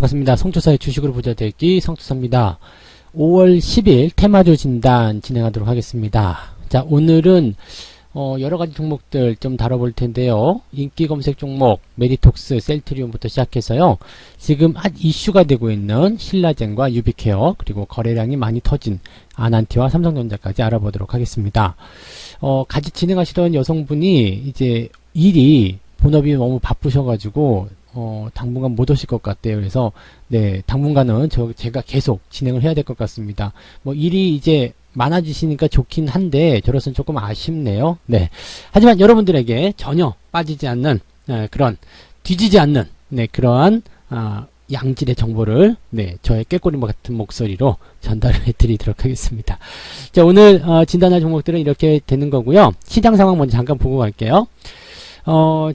반갑습니다. 성투사의 주식으로 부자 되기 성투사입니다. 5월 10일 테마주 진단 진행하도록 하겠습니다. 자, 오늘은 여러가지 종목들 좀 다뤄볼 텐데요. 인기 검색 종목 메디톡스, 셀트리온부터 시작해서요. 지금 한 이슈가 되고 있는 신라젠과 유비케어, 그리고 거래량이 많이 터진 아난티와 삼성전자까지 알아보도록 하겠습니다. 같이 진행하시던 여성분이 이제 일이 본업이 너무 바쁘셔가지고 당분간 못 오실 것 같대요. 그래서 네, 당분간은 제가 계속 진행을 해야 될 것 같습니다. 뭐 일이 이제 많아지시니까 좋긴 한데 저로서는 조금 아쉽네요. 네. 하지만 여러분들에게 전혀 빠지지 않는 그런 뒤지지 않는 그러한 양질의 정보를 저의 꾀꼬리 같은 목소리로 전달을 해드리도록 하겠습니다. 자, 오늘 진단할 종목들은 이렇게 되는 거고요. 시장 상황 먼저 잠깐 보고 갈게요.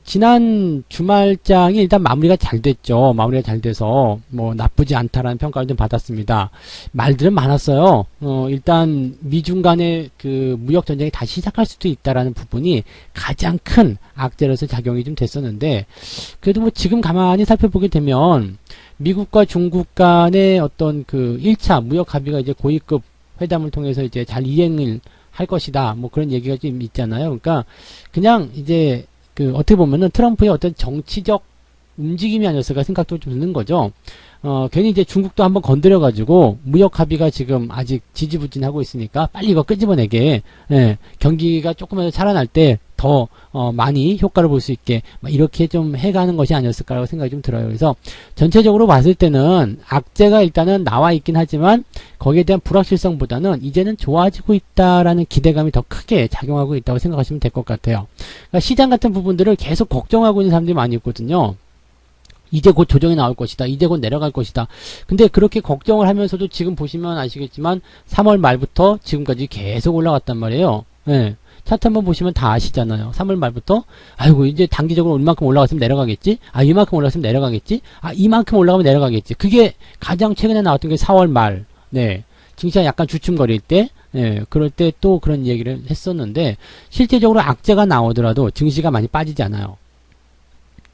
지난 주말장이 일단 마무리가 잘 됐죠. 마무리가 잘 돼서 뭐 나쁘지 않다라는 평가를 좀 받았습니다. 말들은 많았어요. 일단 미중 간의 그 무역 전쟁이 다시 시작할 수도 있다라는 부분이 가장 큰 악재로서 작용이 좀 됐었는데, 그래도 뭐 지금 가만히 살펴보게 되면 미국과 중국 간의 어떤 그 1차 무역 합의가 이제 고위급 회담을 통해서 이제 잘 이행을 할 것이다. 뭐 그런 얘기가 좀 있잖아요. 그러니까 그냥 이제 어떻게 보면은 트럼프의 어떤 정치적 움직임이 아니었을까 생각도 좀 드는 거죠. 괜히 이제 중국도 한번 건드려가지고 무역 합의가 지금 아직 지지부진하고 있으니까 빨리 이거 끄집어내게, 경기가 조금만 더 살아날 때 더 많이 효과를 볼 수 있게 이렇게 좀 해가는 것이 아니었을까라고 생각이 좀 들어요. 그래서 전체적으로 봤을 때는 악재가 일단은 나와 있긴 하지만 거기에 대한 불확실성보다는 이제는 좋아지고 있다라는 기대감이 더 크게 작용하고 있다고 생각하시면 될 것 같아요. 그러니까 시장 같은 부분들을 계속 걱정하고 있는 사람들이 많이 있거든요. 이제 곧 조정이 나올 것이다. 이제 곧 내려갈 것이다. 근데 그렇게 걱정을 하면서도 지금 보시면 아시겠지만 3월 말부터 지금까지 계속 올라갔단 말이에요. 차트 한번 보시면 다 아시잖아요. 3월 말부터 아이고 이제 단기적으로 이만큼 올라갔으면 내려가겠지. 이만큼 올라갔으면 내려가겠지. 이만큼 올라가면 내려가겠지. 그게 가장 최근에 나왔던 게 4월 말. 증시가 약간 주춤거릴 때, 그럴 때 또 그런 얘기를 했었는데, 실제적으로 악재가 나오더라도 증시가 많이 빠지지 않아요.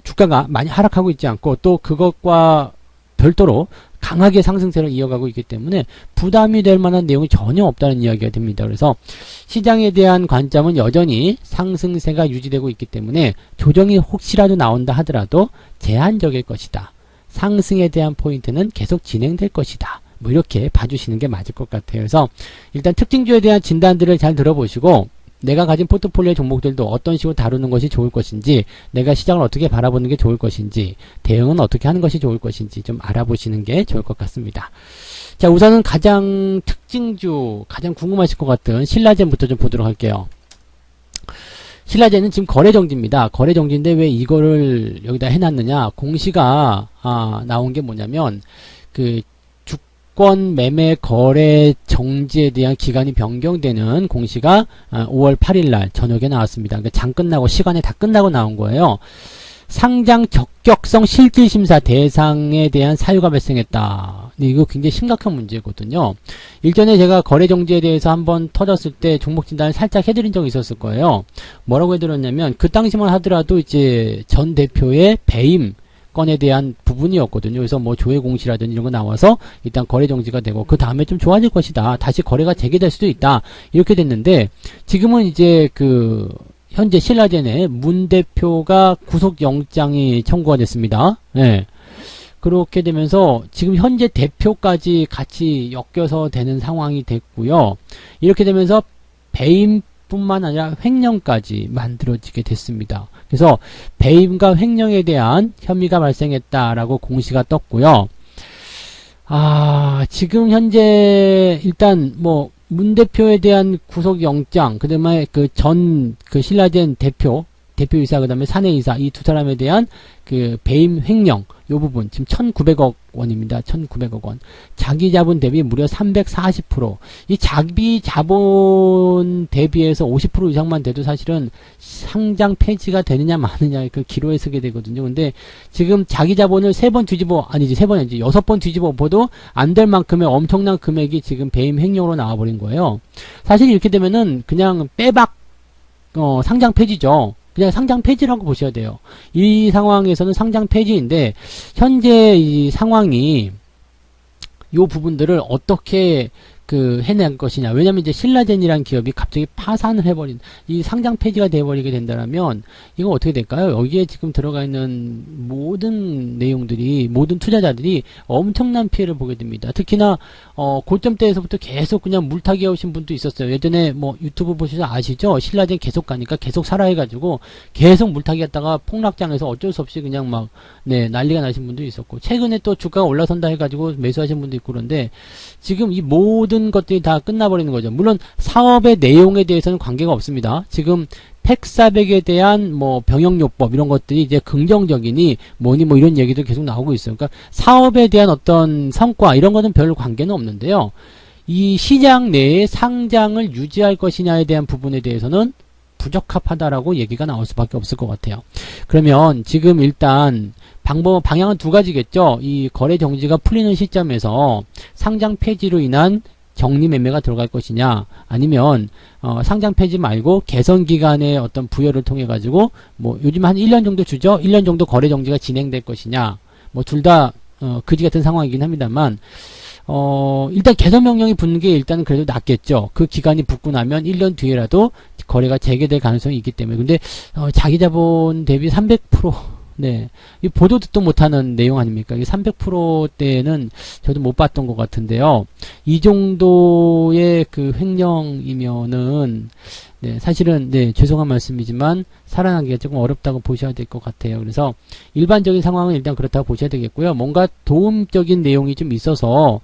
주가가 많이 하락하고 있지 않고 또 그것과 별도로 강하게 상승세를 이어가고 있기 때문에 부담이 될 만한 내용이 전혀 없다는 이야기가 됩니다. 그래서 시장에 대한 관점은 여전히 상승세가 유지되고 있기 때문에 조정이 혹시라도 나온다 하더라도 제한적일 것이다. 상승에 대한 포인트는 계속 진행될 것이다. 뭐 이렇게 봐주시는 게 맞을 것 같아요. 그래서 일단 특징주에 대한 진단들을 잘 들어보시고 내가 가진 포트폴리오 종목들도 어떤 식으로 다루는 것이 좋을 것인지, 내가 시장을 어떻게 바라보는 게 좋을 것인지, 대응은 어떻게 하는 것이 좋을 것인지 좀 알아보시는 게 좋을 것 같습니다. 자, 우선은 가장 특징주, 가장 궁금하실 것 같은 신라젠부터 좀 보도록 할게요. 신라젠은 지금 거래정지입니다. 거래정지인데 왜 이거를 여기다 해놨느냐. 공시가 나온 게 뭐냐면 주권 매매 거래 정지에 대한 기간이 변경되는 공시가 5월 8일날 저녁에 나왔습니다. 그러니까 장 끝나고 시간에 다 끝나고 나온 거예요. 상장 적격성 실질심사 대상에 대한 사유가 발생했다. 근데 이거 굉장히 심각한 문제거든요. 일전에 제가 거래 정지에 대해서 한번 터졌을 때 종목 진단을 살짝 해드린 적이 있었을 거예요. 뭐라고 해드렸냐면 그 당시만 하더라도 이제 전 대표의 배임 건에 대한 부분이었거든요. 그래서 뭐 조회 공시라든지 이런 거 나와서 일단 거래 정지가 되고 그 다음에 좀 좋아질 것이다. 다시 거래가 재개될 수도 있다. 이렇게 됐는데 지금은 이제 현재 신라젠의 문 대표가 구속영장이 청구가 됐습니다. 그렇게 되면서 지금 현재 대표까지 같이 엮여서 되는 상황이 됐고요. 이렇게 되면서 배임 뿐만 아니라 횡령까지 만들어지게 됐습니다. 그래서 배임과 횡령에 대한 혐의가 발생했다라고 공시가 떴고요. 지금 현재 일단 뭐 문 대표에 대한 구속영장, 그다음에 신라젠 대표이사, 그다음에 사내이사 이 두 사람에 대한 배임 횡령 요 부분 지금 1,900억 원입니다. 1,900억 원. 자기 자본 대비 무려 340%. 이 자기 자본 대비해서 50% 이상만 돼도 사실은 상장 폐지가 되느냐 마느냐 기로에 서게 되거든요. 근데 지금 자기 자본을 6번 뒤집어 엎어도 안 될 만큼의 엄청난 금액이 지금 배임 횡령으로 나와버린 거예요. 사실 이렇게 되면은 그냥 빼박 상장 폐지죠. 그냥 상장 폐지라고 보셔야 돼요. 이 상황에서는 상장 폐지인데 현재 이 상황이 요 부분들을 어떻게 해낼 것이냐. 왜냐면 이제 신라젠이라는 기업이 갑자기 파산을 해버린, 이 상장 폐지가 돼버리게 된다면, 이거 어떻게 될까요? 여기에 지금 들어가 있는 모든 내용들이, 모든 투자자들이 엄청난 피해를 보게 됩니다. 특히나, 고점대에서부터 계속 그냥 물타기 해오신 분도 있었어요. 예전에 뭐 유튜브 보셔서 아시죠? 신라젠 계속 가니까 계속 사라 해가지고, 계속 물타기 했다가 폭락장에서 어쩔 수 없이 그냥 막, 네, 난리가 나신 분도 있었고, 최근에 또 주가가 올라선다 해가지고 매수하신 분도 있고 그런데, 지금 이 모든 것들이 다 끝나버리는 거죠. 물론 사업의 내용에 대해서는 관계가 없습니다. 지금 팩400에 대한 뭐 병역요법 이런 것들이 이제 긍정적이니 뭐니 뭐 이런 얘기도 계속 나오고 있어요. 그러니까 사업에 대한 어떤 성과 이런 거는 별 관계는 없는데요. 이 시장 내에 상장을 유지할 것이냐에 대한 부분에 대해서는 부적합하다라고 얘기가 나올 수밖에 없을 것 같아요. 그러면 지금 일단 방향은 두 가지겠죠. 이 거래 정지가 풀리는 시점에서 상장 폐지로 인한 정리 매매가 들어갈 것이냐, 아니면 상장 폐지 말고 개선 기간의 어떤 부여를 통해 가지고 뭐 요즘 한 1년 정도 주죠. 1년 정도 거래 정지가 진행될 것이냐, 뭐 둘 다 그지 같은 상황이긴 합니다만 일단 개선 명령이 붙는 게 일단은 그래도 낫겠죠. 그 기간이 붙고 나면 1년 뒤에라도 거래가 재개될 가능성이 있기 때문에. 근데 자기 자본 대비 300%, 네, 이 보도 듣도 못하는 내용 아닙니까? 이 300%대는 저도 못 봤던 것 같은데요. 이 정도의 그 횡령이면은, 네, 사실은, 네, 죄송한 말씀이지만, 살아나기가 조금 어렵다고 보셔야 될 것 같아요. 그래서, 일반적인 상황은 일단 그렇다고 보셔야 되겠고요. 뭔가 도움적인 내용이 좀 있어서,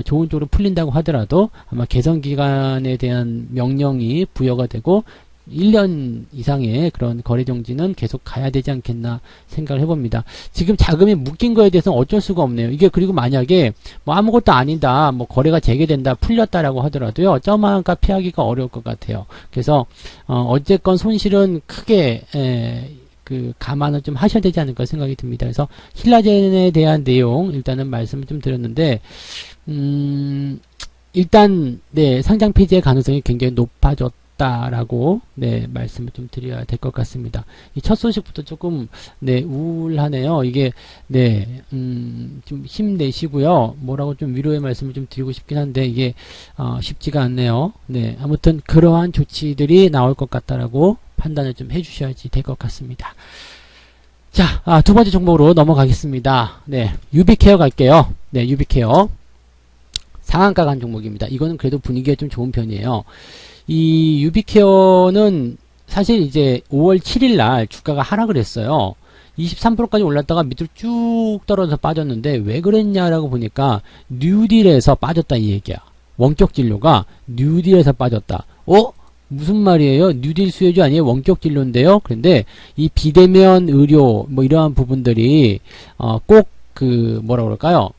좋은 쪽으로 풀린다고 하더라도, 아마 개선 기간에 대한 명령이 부여가 되고, 1년 이상의 그런 거래 정지는 계속 가야 되지 않겠나 생각을 해봅니다. 지금 자금이 묶인 거에 대해서는 어쩔 수가 없네요. 이게 그리고 만약에 뭐 아무것도 아니다, 뭐 거래가 재개된다, 풀렸다라고 하더라도요, 저만가 피하기가 어려울 것 같아요. 그래서 어쨌건 손실은 크게 감안을 좀 하셔야 되지 않을까 생각이 듭니다. 그래서 신라젠에 대한 내용 일단은 말씀을 좀 드렸는데 일단 네, 상장 폐지의 가능성이 굉장히 높아졌다라고 네, 말씀을 좀 드려야 될 것 같습니다. 이 첫 소식부터 조금 네, 우울하네요. 이게 네, 좀 힘내시고요. 뭐라고 좀 위로의 말씀을 좀 드리고 싶긴 한데 이게 쉽지가 않네요. 네, 아무튼 그러한 조치들이 나올 것 같다라고 판단을 좀 해주셔야지 될 것 같습니다. 자, 두 번째 종목으로 넘어가겠습니다. 네, 유비케어 갈게요. 네, 유비케어. 상한가 간 종목입니다. 이거는 그래도 분위기가 좀 좋은 편이에요. 이 유비케어는 사실 이제 5월 7일 날 주가가 하락을 했어요. 23%까지 올랐다가 밑으로 쭉 떨어져서 빠졌는데 왜 그랬냐라고 보니까 뉴딜에서 빠졌다 이 얘기야. 원격 진료가 뉴딜에서 빠졌다. 무슨 말이에요? 뉴딜 수혜주 아니에요? 원격 진료인데요? 그런데 이 비대면 의료 뭐 이러한 부분들이 꼭 뭐라 그럴까요?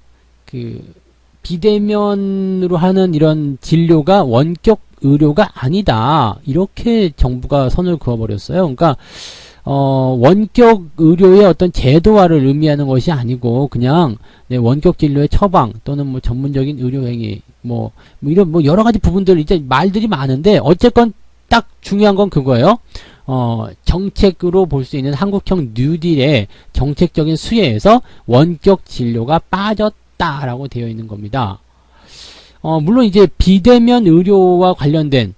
비대면으로 하는 이런 진료가 원격 의료가 아니다. 이렇게 정부가 선을 그어버렸어요. 그러니까 원격 의료의 어떤 제도화를 의미하는 것이 아니고 그냥 네, 원격 진료의 처방 또는 뭐 전문적인 의료 행위 뭐 이런 뭐 여러 가지 부분들 이제 말들이 많은데 어쨌건 딱 중요한 건 그거예요. 정책으로 볼 수 있는 한국형 뉴딜의 정책적인 수혜에서 원격 진료가 빠졌다라고 되어 있는 겁니다. 물론 이제 비대면 의료와 관련된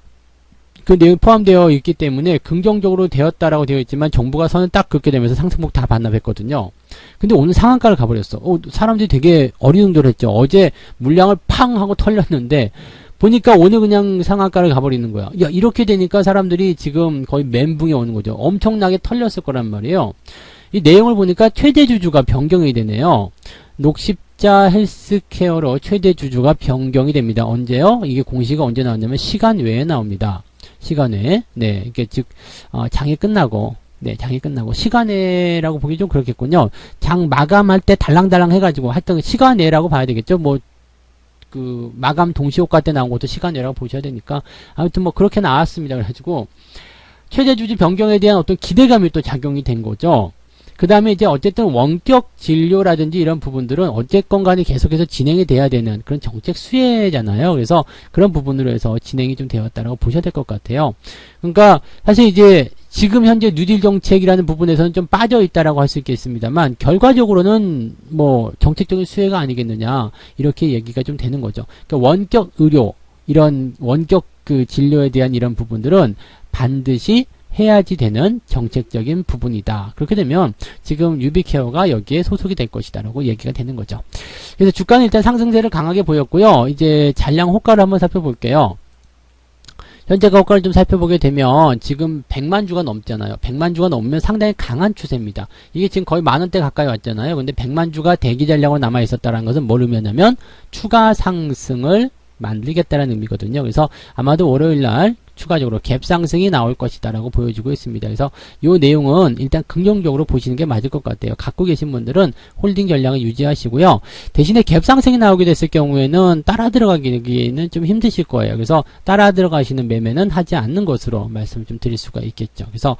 그 내용이 포함되어 있기 때문에 긍정적으로 되었다라고 되어 있지만 정부가 선을 딱 긋게 되면서 상승폭 다 반납했거든요. 근데 오늘 상한가를 가버렸어. 사람들이 되게 어리둥절했죠. 어제 물량을 팡 하고 털렸는데 보니까 오늘 그냥 상한가를 가버리는 거야. 야, 이렇게 되니까 사람들이 지금 거의 멘붕이 오는 거죠. 엄청나게 털렸을 거란 말이에요. 이 내용을 보니까 최대 주주가 변경이 되네요. 녹십자 헬스케어로 최대 주주가 변경이 됩니다. 언제요? 이게 공시가 언제 나왔냐면 시간 외에 나옵니다. 시간 외에. 네, 이게 즉 장이 끝나고 네, 장이 끝나고 시간외라고 보기 좀 그렇겠군요. 장 마감할 때 달랑달랑 해가지고 하여튼 시간외라고 봐야 되겠죠. 뭐 마감 동시효과 때 나온 것도 시간외라고 보셔야 되니까 아무튼 뭐 그렇게 나왔습니다. 그래가지고 최대 주주 변경에 대한 어떤 기대감이 또 작용이 된 거죠. 그 다음에 이제 어쨌든 원격 진료라든지 이런 부분들은 어쨌건 간에 계속해서 진행이 돼야 되는 그런 정책 수혜잖아요. 그래서 그런 부분으로 해서 진행이 좀 되었다라고 보셔야 될 것 같아요. 그러니까 사실 이제 지금 현재 뉴딜 정책이라는 부분에서는 좀 빠져 있다라고 할 수 있겠습니다만 결과적으로는 뭐 정책적인 수혜가 아니겠느냐 이렇게 얘기가 좀 되는 거죠. 그러니까 원격 의료 이런 원격 그 진료에 대한 이런 부분들은 반드시 해야지 되는 정책적인 부분이다. 그렇게 되면 지금 유비케어가 여기에 소속이 될 것이다라고 얘기가 되는 거죠. 그래서 주가는 일단 상승세를 강하게 보였고요. 이제 잔량 호가를 한번 살펴볼게요. 현재가 호가를 좀 살펴보게 되면 지금 100만 주가 넘잖아요. 100만 주가 넘으면 상당히 강한 추세입니다. 이게 지금 거의 만원대 가까이 왔잖아요. 근데 100만 주가 대기 잔량으로 남아 있었다는 것은 뭘 의미하냐면 추가 상승을 만들겠다는 의미거든요. 그래서 아마도 월요일날 추가적으로 갭 상승이 나올 것이다라고 보여지고 있습니다. 그래서 이 내용은 일단 긍정적으로 보시는 게 맞을 것 같아요. 갖고 계신 분들은 홀딩 전략을 유지하시고요. 대신에 갭 상승이 나오게 됐을 경우에는 따라 들어가기는 좀 힘드실 거예요. 그래서 따라 들어가시는 매매는 하지 않는 것으로 말씀을 좀 드릴 수가 있겠죠. 그래서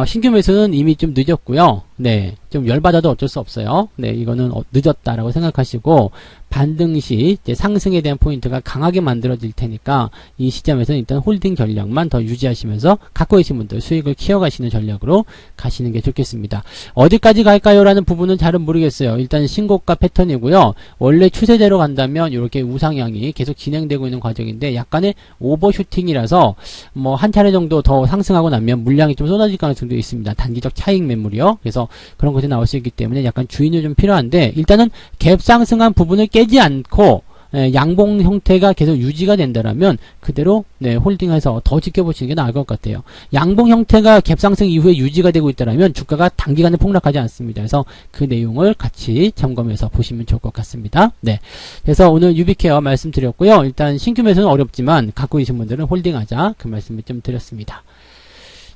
신규 매수는 이미 좀 늦었고요. 네, 좀 열받아도 어쩔 수 없어요. 네, 이거는 늦었다라고 생각하시고 반등 시 이제 상승에 대한 포인트가 강하게 만들어질 테니까 이 시점에서는 일단 홀딩 전략만 더 유지하시면서 갖고 계신 분들 수익을 키워가시는 전략으로 가시는 게 좋겠습니다. 어디까지 갈까요? 라는 부분은 잘은 모르겠어요. 일단 신고가 패턴이고요. 원래 추세대로 간다면 이렇게 우상향이 계속 진행되고 있는 과정인데 약간의 오버슈팅이라서 뭐 한 차례 정도 더 상승하고 나면 물량이 좀 쏟아질 가능성도 있습니다. 단기적 차익 매물이요. 그래서 그런 것이 나올 수 있기 때문에 약간 주의는 좀 필요한데 일단은 갭 상승한 부분을 깨지 않고 양봉 형태가 계속 유지가 된다면 그대로 홀딩해서 더 지켜보시는 게 나을 것 같아요. 양봉 형태가 갭상승 이후에 유지가 되고 있다면 주가가 단기간에 폭락하지 않습니다. 그래서 그 내용을 같이 점검해서 보시면 좋을 것 같습니다. 네, 그래서 오늘 유비케어 말씀드렸고요. 일단 신규 매수는 어렵지만 갖고 계신 분들은 홀딩하자 그 말씀을 좀 드렸습니다.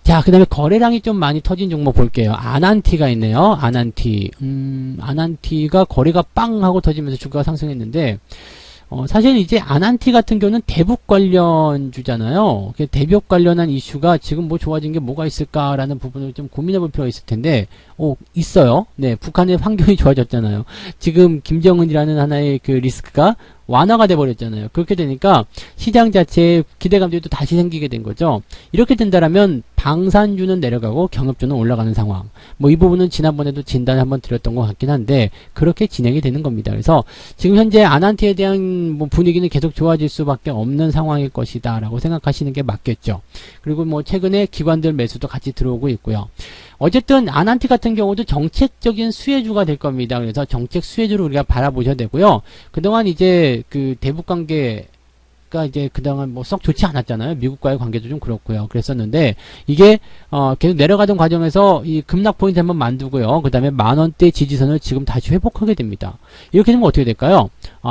자, 그 다음에 거래량이 좀 많이 터진 종목 볼게요. 아난티가 있네요. 아난티. 아난티가 거래가 빵 하고 터지면서 주가가 상승했는데, 사실 이제 아난티 같은 경우는 대북 관련주잖아요. 대북 관련한 이슈가 지금 뭐 좋아진 게 뭐가 있을까라는 부분을 좀 고민해 볼 필요가 있을 텐데, 있어요. 네, 북한의 환경이 좋아졌잖아요. 지금 김정은이라는 하나의 그 리스크가 완화가 돼버렸잖아요. 그렇게 되니까 시장 자체에 기대감들이 또 다시 생기게 된 거죠. 이렇게 된다라면 방산주는 내려가고 경협주는 올라가는 상황. 뭐 이 부분은 지난번에도 진단을 한번 드렸던 것 같긴 한데 그렇게 진행이 되는 겁니다. 그래서 지금 현재 아난티에 대한 뭐 분위기는 계속 좋아질 수밖에 없는 상황일 것이다 라고 생각하시는 게 맞겠죠. 그리고 뭐 최근에 기관들 매수도 같이 들어오고 있고요. 어쨌든 아난티 같은 경우도 정책적인 수혜주가 될 겁니다. 그래서 정책 수혜주를 우리가 바라보셔야 되고요. 그동안 이제 그 대북 관계가 이제 그동안 뭐 썩 좋지 않았잖아요. 미국과의 관계도 좀 그렇고요. 그랬었는데 이게 계속 내려가던 과정에서 이 급락 포인트 한번 만들고요. 그 다음에 만원대 지지선을 지금 다시 회복하게 됩니다. 이렇게 되면 어떻게 될까요?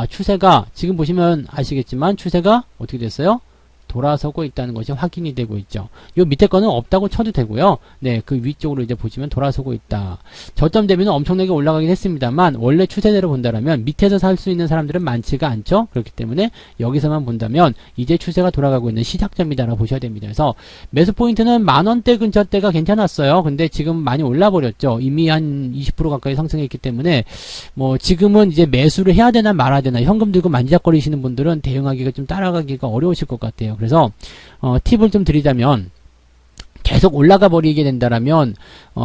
추세가 지금 보시면 아시겠지만 추세가 어떻게 됐어요? 돌아서고 있다는 것이 확인이 되고 있죠. 요 밑에 거는 없다고 쳐도 되고요. 네, 그 위쪽으로 이제 보시면 돌아서고 있다. 저점 대비는 엄청나게 올라가긴 했습니다만 원래 추세대로 본다면 밑에서 살 수 있는 사람들은 많지가 않죠. 그렇기 때문에 여기서만 본다면 이제 추세가 돌아가고 있는 시작점이다라고 보셔야 됩니다. 그래서 매수 포인트는 만원대 근처대가 괜찮았어요. 근데 지금 많이 올라버렸죠. 이미 한 20% 가까이 상승했기 때문에 뭐 지금은 이제 매수를 해야 되나 말아야 되나 현금 들고 만지작거리시는 분들은 대응하기가 좀 따라가기가 어려우실 것 같아요. 그래서 팁을 좀 드리자면 계속 올라가 버리게 된다라면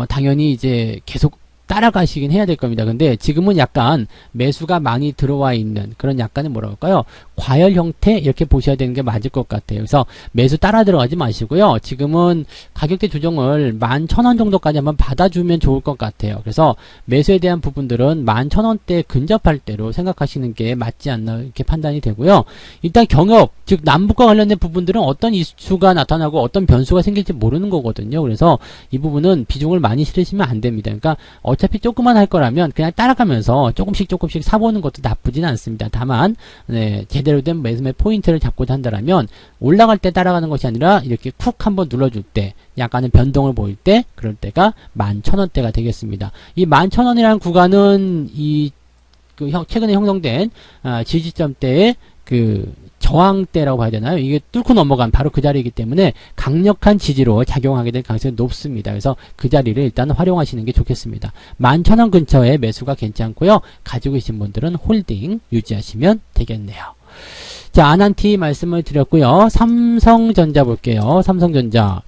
당연히 이제 계속 따라가시긴 해야 될 겁니다. 근데 지금은 약간 매수가 많이 들어와 있는 그런 약간의 뭐라 할까요? 과열 형태 이렇게 보셔야 되는 게 맞을 것 같아요. 그래서 매수 따라 들어가지 마시고요. 지금은 가격대 조정을 11,000원 정도까지 한번 받아주면 좋을 것 같아요. 그래서 매수에 대한 부분들은 11,000원대 근접할 때로 생각하시는 게 맞지 않나 이렇게 판단이 되고요. 일단 경협, 즉 남북과 관련된 부분들은 어떤 이슈가 나타나고 어떤 변수가 생길지 모르는 거거든요. 그래서 이 부분은 비중을 많이 실으시면 안 됩니다. 그러니까 어차피 조금만 할 거라면 그냥 따라가면서 조금씩 사보는 것도 나쁘진 않습니다. 다만 제대로 된 매수의 포인트를 잡고자 한다면 올라갈 때 따라가는 것이 아니라 이렇게 쿡 한번 눌러줄 때 약간의 변동을 보일 때 그럴 때가 11,000원대가 되겠습니다. 이 11,000원이라는 구간은 최근에 형성된 지지점대의 그 저항대라고 봐야 되나요? 이게 뚫고 넘어간 바로 그 자리이기 때문에 강력한 지지로 작용하게 될 가능성이 높습니다. 그래서 그 자리를 일단 활용하시는 게 좋겠습니다. 11,000원 근처에 매수가 괜찮고요. 가지고 계신 분들은 홀딩 유지하시면 되겠네요. 자, 아난티 말씀을 드렸고요. 삼성전자 볼게요. 삼성전자.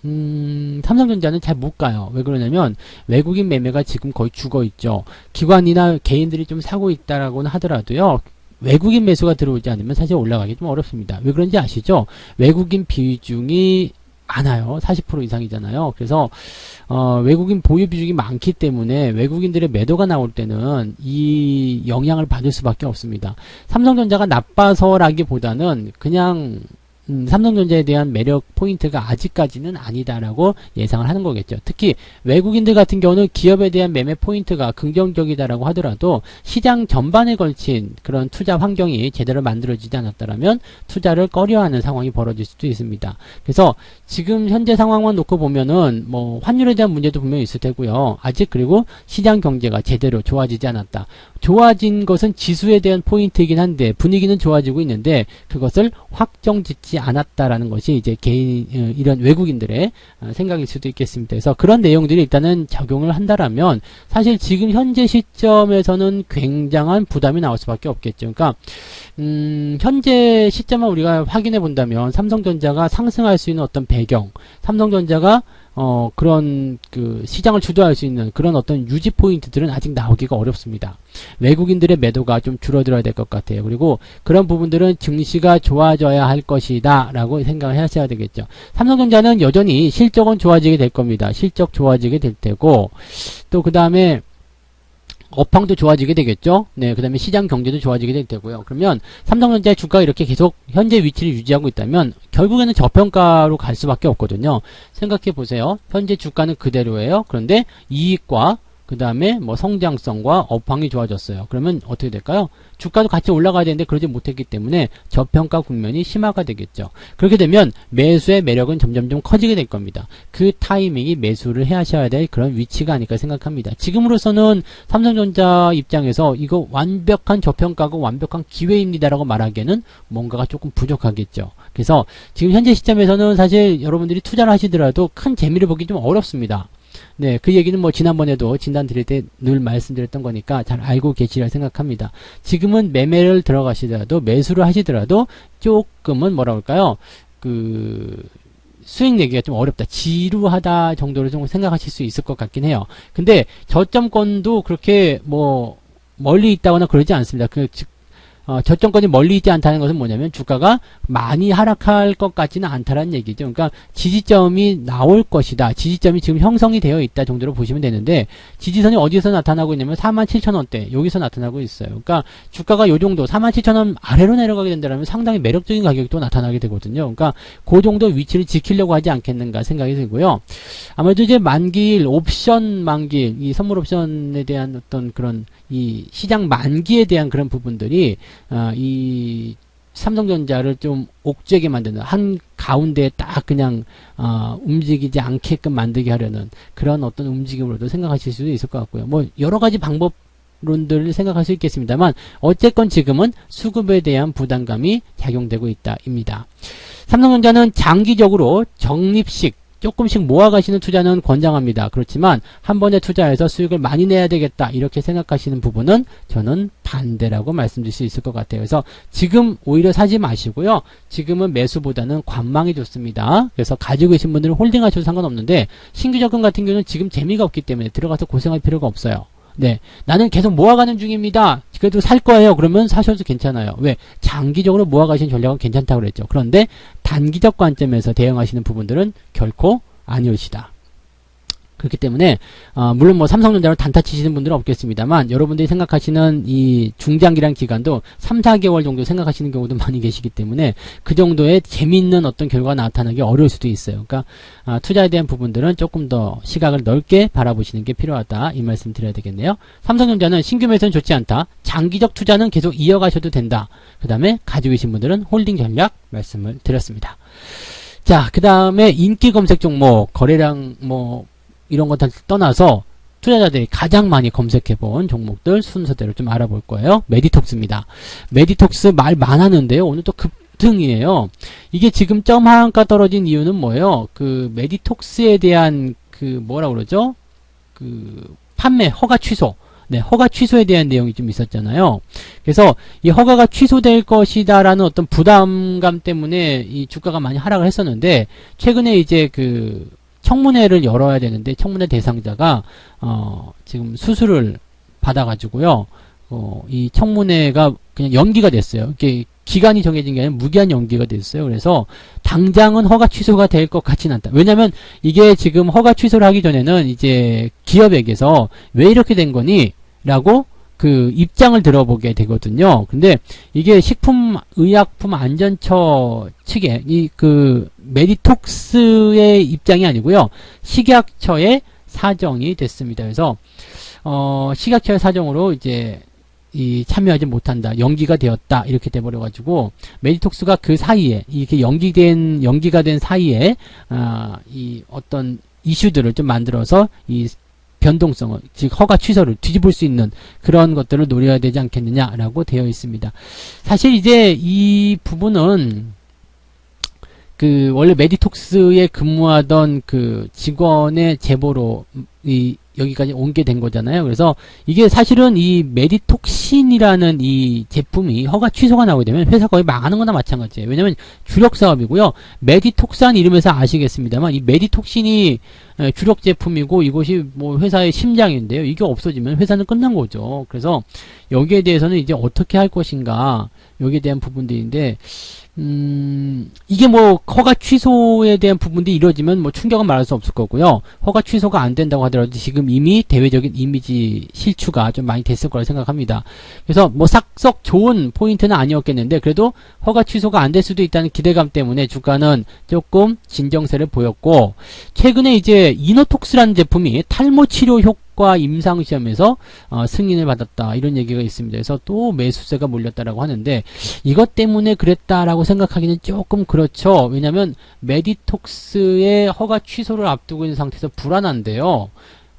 삼성전자는 잘 못 가요. 왜 그러냐면 외국인 매매가 지금 거의 죽어 있죠. 기관이나 개인들이 좀 사고 있다라고는 하더라도요. 외국인 매수가 들어오지 않으면 사실 올라가기 좀 어렵습니다. 왜 그런지 아시죠? 외국인 비중이 많아요. 40% 이상이잖아요. 그래서 외국인 보유 비중이 많기 때문에 외국인들의 매도가 나올 때는 이 영향을 받을 수밖에 없습니다. 삼성전자가 나빠서라기보다는 그냥 삼성전자에 대한 매력 포인트가 아직까지는 아니다라고 예상을 하는 거겠죠. 특히 외국인들 같은 경우는 기업에 대한 매매 포인트가 긍정적이다라고 하더라도 시장 전반에 걸친 그런 투자 환경이 제대로 만들어지지 않았다라면 투자를 꺼려하는 상황이 벌어질 수도 있습니다. 그래서 지금 현재 상황만 놓고 보면은 뭐 환율에 대한 문제도 분명히 있을 테고요. 아직 그리고 시장 경제가 제대로 좋아지지 않았다. 좋아진 것은 지수에 대한 포인트이긴 한데 분위기는 좋아지고 있는데 그것을 확정짓지 않았다라는 것이 이제 개인 이런 외국인들의 생각일 수도 있겠습니다. 그래서 그런 내용들이 일단은 적용을 한다라면 사실 지금 현재 시점에서는 굉장한 부담이 나올 수밖에 없겠죠. 그러니까 현재 시점만 우리가 확인해 본다면 삼성전자가 상승할 수 있는 어떤 배경, 삼성전자가 그런 그 시장을 주도할 수 있는 그런 어떤 유지 포인트들은 아직 나오기가 어렵습니다. 외국인들의 매도가 좀 줄어들어야 될 것 같아요. 그리고 그런 부분들은 증시가 좋아져야 할 것이다 라고 생각을 하셔야 되겠죠. 삼성전자는 여전히 실적은 좋아지게 될 겁니다. 실적 좋아지게 될 테고 또 그 다음에 업황도 좋아지게 되겠죠. 네, 그 다음에 시장 경제도 좋아지게 될 테고요. 그러면 삼성전자의 주가가 이렇게 계속 현재 위치를 유지하고 있다면 결국에는 저평가로 갈 수밖에 없거든요. 생각해 보세요. 현재 주가는 그대로예요. 그런데 이익과 그 다음에 뭐 성장성과 업황이 좋아졌어요. 그러면 어떻게 될까요? 주가도 같이 올라가야 되는데 그러지 못했기 때문에 저평가 국면이 심화가 되겠죠. 그렇게 되면 매수의 매력은 점점 좀 커지게 될 겁니다. 그 타이밍이 매수를 하셔야 될 그런 위치가 아닐까 생각합니다. 지금으로서는 삼성전자 입장에서 이거 완벽한 저평가고 완벽한 기회입니다라고 말하기에는 뭔가가 조금 부족하겠죠. 그래서 지금 현재 시점에서는 사실 여러분들이 투자를 하시더라도 큰 재미를 보기 좀 어렵습니다. 네, 그 얘기는 뭐 지난번에도 진단 드릴 때 늘 말씀드렸던 거니까 잘 알고 계시리라 생각합니다. 지금은 매매를 들어가시더라도 매수를 하시더라도 조금은 뭐라 그럴까요? 그 수익 내기가 좀 어렵다. 지루하다 정도로 좀 생각하실 수 있을 것 같긴 해요. 근데 저점권도 그렇게 뭐 멀리 있다거나 그러지 않습니다. 저점권이 멀리 있지 않다는 것은 뭐냐면 주가가 많이 하락할 것 같지는 않다라는 얘기죠. 그러니까 지지점이 나올 것이다. 지지점이 지금 형성이 되어 있다 정도로 보시면 되는데 지지선이 어디서 나타나고 있냐면 47,000원대 여기서 나타나고 있어요. 그러니까 주가가 요 정도 47,000원 아래로 내려가게 된다면 상당히 매력적인 가격이 또 나타나게 되거든요. 그러니까 그 정도 위치를 지키려고 하지 않겠는가 생각이 들고요. 아무래도 이제 만기일 옵션 만기일 이 선물 옵션에 대한 어떤 그런 이 시장 만기에 대한 그런 부분들이 이 삼성전자를 좀 옥죄게 만드는 한 가운데에 딱 그냥 움직이지 않게끔 만들게 하려는 그런 어떤 움직임으로도 생각하실 수도 있을 것 같고요. 뭐 여러 가지 방법론들을 생각할 수 있겠습니다만 어쨌건 지금은 수급에 대한 부담감이 작용되고 있다입니다. 삼성전자는 장기적으로 적립식 조금씩 모아가시는 투자는 권장합니다. 그렇지만 한 번에 투자해서 수익을 많이 내야 되겠다 이렇게 생각하시는 부분은 저는 반대라고 말씀드릴 수 있을 것 같아요. 그래서 지금 오히려 사지 마시고요. 지금은 매수보다는 관망이 좋습니다. 그래서 가지고 계신 분들은 홀딩하셔도 상관없는데 신규 접근 같은 경우는 지금 재미가 없기 때문에 들어가서 고생할 필요가 없어요. 네, 나는 계속 모아가는 중입니다. 그래도 살 거예요. 그러면 사셔도 괜찮아요. 왜? 장기적으로 모아가시는 전략은 괜찮다고 그랬죠. 그런데 단기적 관점에서 대응하시는 부분들은 결코 아니오시다. 그렇기 때문에 물론 뭐 삼성전자로 단타 치시는 분들은 없겠습니다만 여러분들이 생각하시는 이 중장기란 기간도 3, 4개월 정도 생각하시는 경우도 많이 계시기 때문에 그 정도의 재미있는 어떤 결과가 나타나기 어려울 수도 있어요. 그러니까 투자에 대한 부분들은 조금 더 시각을 넓게 바라보시는 게 필요하다 이 말씀 드려야 되겠네요. 삼성전자는 신규 매수는 좋지 않다. 장기적 투자는 계속 이어가셔도 된다. 그 다음에 가지고 계신 분들은 홀딩 전략 말씀을 드렸습니다. 자, 그 다음에 인기 검색 종목 거래량 뭐 이런 거 다 떠나서 투자자들이 가장 많이 검색해본 종목들 순서대로 좀 알아볼 거예요. 메디톡스입니다. 메디톡스 말 많았는데요. 오늘 또 급등이에요. 이게 지금 점 하한가 떨어진 이유는 뭐예요? 그 메디톡스에 대한 그 뭐라 그러죠? 그 판매 허가 취소. 네, 허가 취소에 대한 내용이 좀 있었잖아요. 그래서 이 허가가 취소될 것이다라는 어떤 부담감 때문에 이 주가가 많이 하락을 했었는데, 최근에 이제 그 청문회를 열어야 되는데, 청문회 대상자가 지금 수술을 받아가지고요. 이 청문회가 그냥 연기가 됐어요. 이게 기간이 정해진 게 아니라 무기한 연기가 됐어요. 그래서 당장은 허가 취소가 될 것 같지는 않다. 왜냐면 이게 지금 허가 취소를 하기 전에는 이제 기업에게서 왜 이렇게 된 거니? 라고 그 입장을 들어보게 되거든요. 근데 이게 식품의약품안전처 측에 이 그 메디톡스의 입장이 아니고요. 식약처의 사정이 됐습니다. 그래서 식약처의 사정으로 이제 이 참여하지 못한다. 연기가 되었다. 이렇게 돼버려가지고 메디톡스가 그 사이에 이렇게 연기가 된 사이에 이 어떤 이슈들을 좀 만들어서 이 변동성을, 즉 허가 취소를 뒤집을 수 있는 그런 것들을 노려야 되지 않겠느냐라고 되어 있습니다. 사실 이제 이 부분은 그 원래 메디톡스에 근무하던 그 직원의 제보로 여기까지 옮게 된 거잖아요. 그래서 이게 사실은 이 메디톡신이라는 이 제품이 허가 취소가 나오게 되면 회사 거의 망하는 거나 마찬가지예요. 왜냐면 주력 사업이고요. 메디톡스한 이름에서 아시겠습니다만 이 메디톡신이 주력 제품이고 이것이 뭐 회사의 심장인데요. 이게 없어지면 회사는 끝난 거죠. 그래서 여기에 대해서는 이제 어떻게 할 것인가, 여기에 대한 부분들인데 이게 뭐 허가 취소에 대한 부분들이 이루어지면 뭐 충격은 말할 수 없을 거고요. 허가 취소가 안 된다고 하더라도 지금 이미 대외적인 이미지 실추가 좀 많이 됐을 거라 생각합니다. 그래서 뭐 싹썩 좋은 포인트는 아니었겠는데 그래도 허가 취소가 안 될 수도 있다는 기대감 때문에 주가는 조금 진정세를 보였고, 최근에 이제 이노톡스라는 제품이 탈모 치료 효과 임상시험에서 승인을 받았다, 이런 얘기가 있습니다. 그래서 또 매수세가 몰렸다라고 하는데 이것 때문에 그랬다라고 생각하기는 조금 그렇죠. 왜냐하면 메디톡스의 허가 취소를 앞두고 있는 상태에서 불안한데요.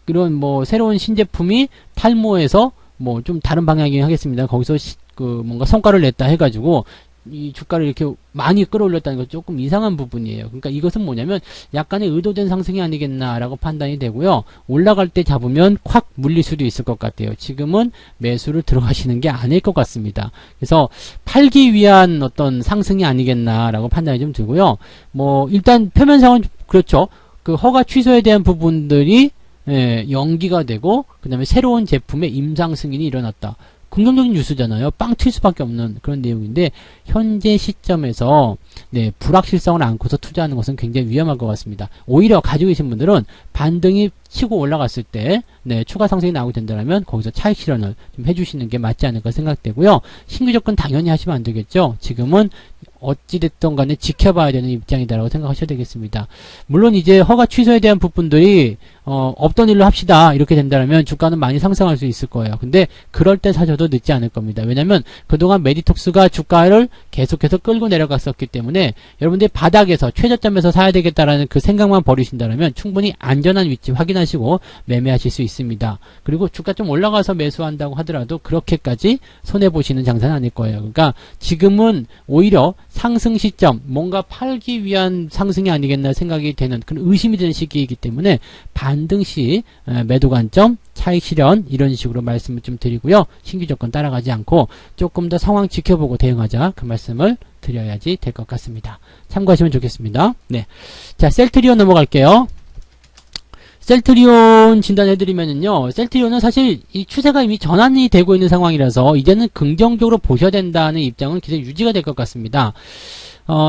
그런 뭐 새로운 신제품이 탈모에서 뭐 좀 다른 방향이긴 하겠습니다. 거기서 그 뭔가 성과를 냈다 해가지고 이 주가를 이렇게 많이 끌어올렸다는 건 조금 이상한 부분이에요. 그러니까 이것은 뭐냐면 약간의 의도된 상승이 아니겠나라고 판단이 되고요. 올라갈 때 잡으면 콱 물릴 수도 있을 것 같아요. 지금은 매수를 들어가시는 게 아닐 것 같습니다. 그래서 팔기 위한 어떤 상승이 아니겠나라고 판단이 좀 들고요. 뭐 일단 표면상은 그렇죠. 그 허가 취소에 대한 부분들이 연기가 되고 그 다음에 새로운 제품의 임상 승인이 일어났다. 긍정적인 뉴스잖아요. 빵 튈 수밖에 없는 그런 내용인데 현재 시점에서 불확실성을 안고서 투자하는 것은 굉장히 위험할 것 같습니다. 오히려 가지고 계신 분들은 반등이 치고 올라갔을 때 추가 상승이 나오게 된다면 거기서 차익 실현을 좀 해주시는 게 맞지 않을까 생각되고요. 신규 접근 당연히 하시면 안 되겠죠. 지금은 어찌됐든 간에 지켜봐야 되는 입장이다라고 생각하셔야 되겠습니다. 물론 이제 허가 취소에 대한 부분들이 없던 일로 합시다 이렇게 된다면 주가는 많이 상승할 수 있을 거예요. 근데 그럴 때 사셔도 늦지 않을 겁니다. 왜냐면 그동안 메디톡스가 주가를 계속해서 끌고 내려갔었기 때문에 여러분들이 바닥에서 최저점에서 사야 되겠다라는 그 생각만 버리신다면 충분히 안전한 위치 확인하시고 매매하실 수 있습니다. 그리고 주가 좀 올라가서 매수한다고 하더라도 그렇게까지 손해보시는 장사는 아닐 거예요. 그러니까 지금은 오히려 상승 시점, 뭔가 팔기 위한 상승이 아니겠나 생각이 되는 그런 의심이 드는 시기이기 때문에 반등 시 매도 관점, 차익 실현 이런 식으로 말씀을 좀 드리고요. 신규 조건 따라가지 않고 조금 더 상황 지켜보고 대응하자, 그 말씀을 드려야지 될 것 같습니다. 참고하시면 좋겠습니다. 네, 자 셀트리온 넘어갈게요. 셀트리온 진단해드리면은요, 셀트리온은 사실 이 추세가 이미 전환이 되고 있는 상황이라서 이제는 긍정적으로 보셔야 된다는 입장은 계속 유지가 될 것 같습니다.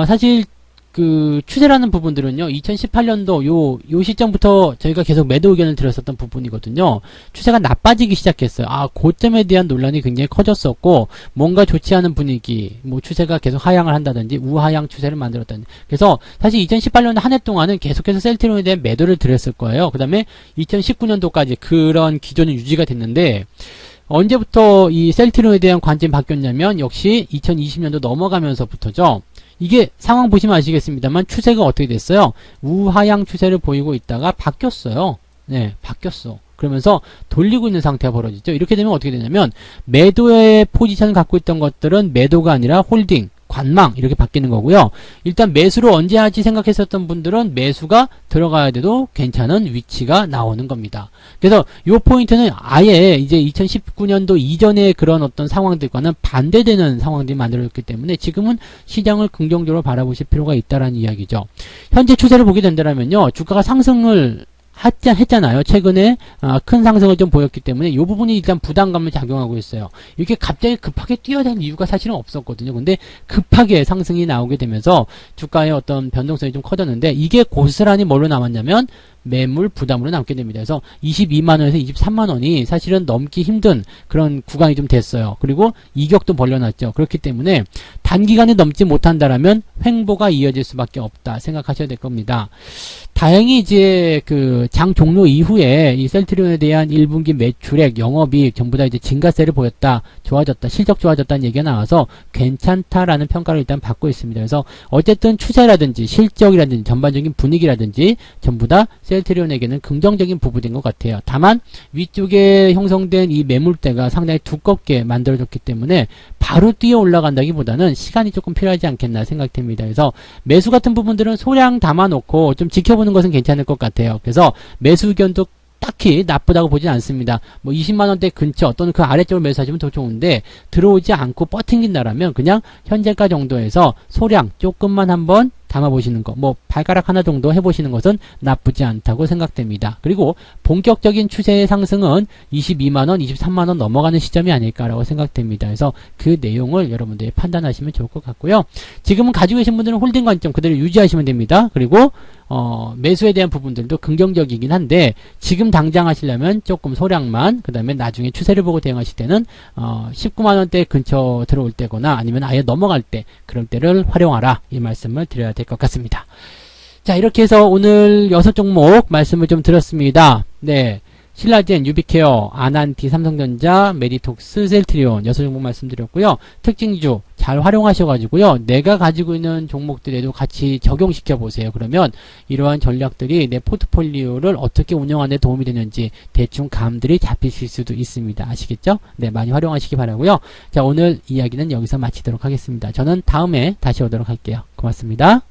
사실 그 추세라는 부분들은요, 2018년도 요 시점부터 저희가 계속 매도 의견을 드렸었던 부분이거든요. 추세가 나빠지기 시작했어요. 고점에 대한 논란이 굉장히 커졌었고, 뭔가 좋지 않은 분위기, 뭐 추세가 계속 하향을 한다든지 우하향 추세를 만들었다든지. 그래서 사실 2018년 한 해 동안은 계속해서 셀트리온에 대한 매도를 드렸을 거예요. 그 다음에 2019년도까지 그런 기존이 유지가 됐는데, 언제부터 이 셀트리온에 대한 관점이 바뀌었냐면 역시 2020년도 넘어가면서부터죠. 이게 상황 보시면 아시겠습니다만 추세가 어떻게 됐어요? 우하향 추세를 보이고 있다가 바뀌었어요. 네, 바뀌었어. 그러면서 돌리고 있는 상태가 벌어지죠. 이렇게 되면 어떻게 되냐면 매도의 포지션을 갖고 있던 것들은 매도가 아니라 홀딩, 관망 이렇게 바뀌는 거고요. 일단 매수를 언제 하지 생각했었던 분들은 매수가 들어가야 돼도 괜찮은 위치가 나오는 겁니다. 그래서 요 포인트는 아예 이제 2019년도 이전의 그런 어떤 상황들과는 반대되는 상황들이 만들어졌기 때문에 지금은 시장을 긍정적으로 바라보실 필요가 있다라는 이야기죠. 현재 추세를 보게 된다면요, 주가가 상승을 했잖아요. 최근에 큰 상승을 좀 보였기 때문에 이 부분이 일단 부담감을 작용하고 있어요. 이렇게 갑자기 급하게 뛰어야 되는 이유가 사실은 없었거든요. 근데 급하게 상승이 나오게 되면서 주가의 어떤 변동성이 좀 커졌는데 이게 고스란히 뭘로 남았냐면 매물 부담으로 남게 됩니다. 그래서 22만원에서 23만원이 사실은 넘기 힘든 그런 구간이 좀 됐어요. 그리고 이격도 벌려놨죠. 그렇기 때문에 단기간에 넘지 못한다라면 횡보가 이어질 수밖에 없다 생각하셔야 될 겁니다. 다행히 이제 그 장 종료 이후에 이 셀트리온에 대한 1분기 매출액, 영업이익 전부 다 이제 증가세를 보였다, 좋아졌다, 실적 좋아졌다는 얘기가 나와서 괜찮다라는 평가를 일단 받고 있습니다. 그래서 어쨌든 추세라든지 실적이라든지 전반적인 분위기라든지 전부 다 셀트리온에게는 긍정적인 부분인 것 같아요. 다만 위쪽에 형성된 이 매물대가 상당히 두껍게 만들어졌기 때문에 바로 뛰어 올라간다기보다는 시간이 조금 필요하지 않겠나 생각됩니다. 그래서 매수 같은 부분들은 소량 담아놓고 좀 지켜보는 것은 괜찮을 것 같아요. 그래서 매수 의견도 딱히 나쁘다고 보진 않습니다. 뭐 20만원대 근처 또는 그 아래쪽을 매수하시면 더 좋은데 들어오지 않고 버팅긴다라면 그냥 현재가 정도에서 소량 조금만 한번 담아보시는 거, 뭐 발가락 하나 정도 해보시는 것은 나쁘지 않다고 생각됩니다. 그리고 본격적인 추세의 상승은 22만원, 23만원 넘어가는 시점이 아닐까라고 생각됩니다. 그래서 그 내용을 여러분들이 판단하시면 좋을 것 같고요. 지금은 가지고 계신 분들은 홀딩 관점 그대로 유지하시면 됩니다. 그리고 매수에 대한 부분들도 긍정적이긴 한데 지금 당장 하시려면 조금 소량만, 그 다음에 나중에 추세를 보고 대응하실 때는 19만원대 근처 들어올 때거나 아니면 아예 넘어갈 때, 그럴 때를 활용하라, 이 말씀을 드려야 될 것 같습니다. 자, 이렇게 해서 오늘 6종목 말씀을 좀 드렸습니다. 네, 신라젠, 유비케어, 아난티, 삼성전자, 메디톡스, 셀트리온 6종목 말씀드렸고요. 특징주 잘 활용하셔가지고요, 내가 가지고 있는 종목들에도 같이 적용시켜 보세요. 그러면 이러한 전략들이 내 포트폴리오를 어떻게 운영하는 데 도움이 되는지 대충 감들이 잡히실 수도 있습니다. 아시겠죠? 네, 많이 활용하시기 바라고요. 자, 오늘 이야기는 여기서 마치도록 하겠습니다. 저는 다음에 다시 오도록 할게요. 고맙습니다.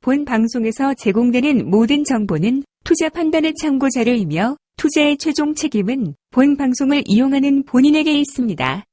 본 방송에서 제공되는 모든 정보는 투자 판단의 참고 자료이며 투자의 최종 책임은 본 방송을 이용하는 본인에게 있습니다.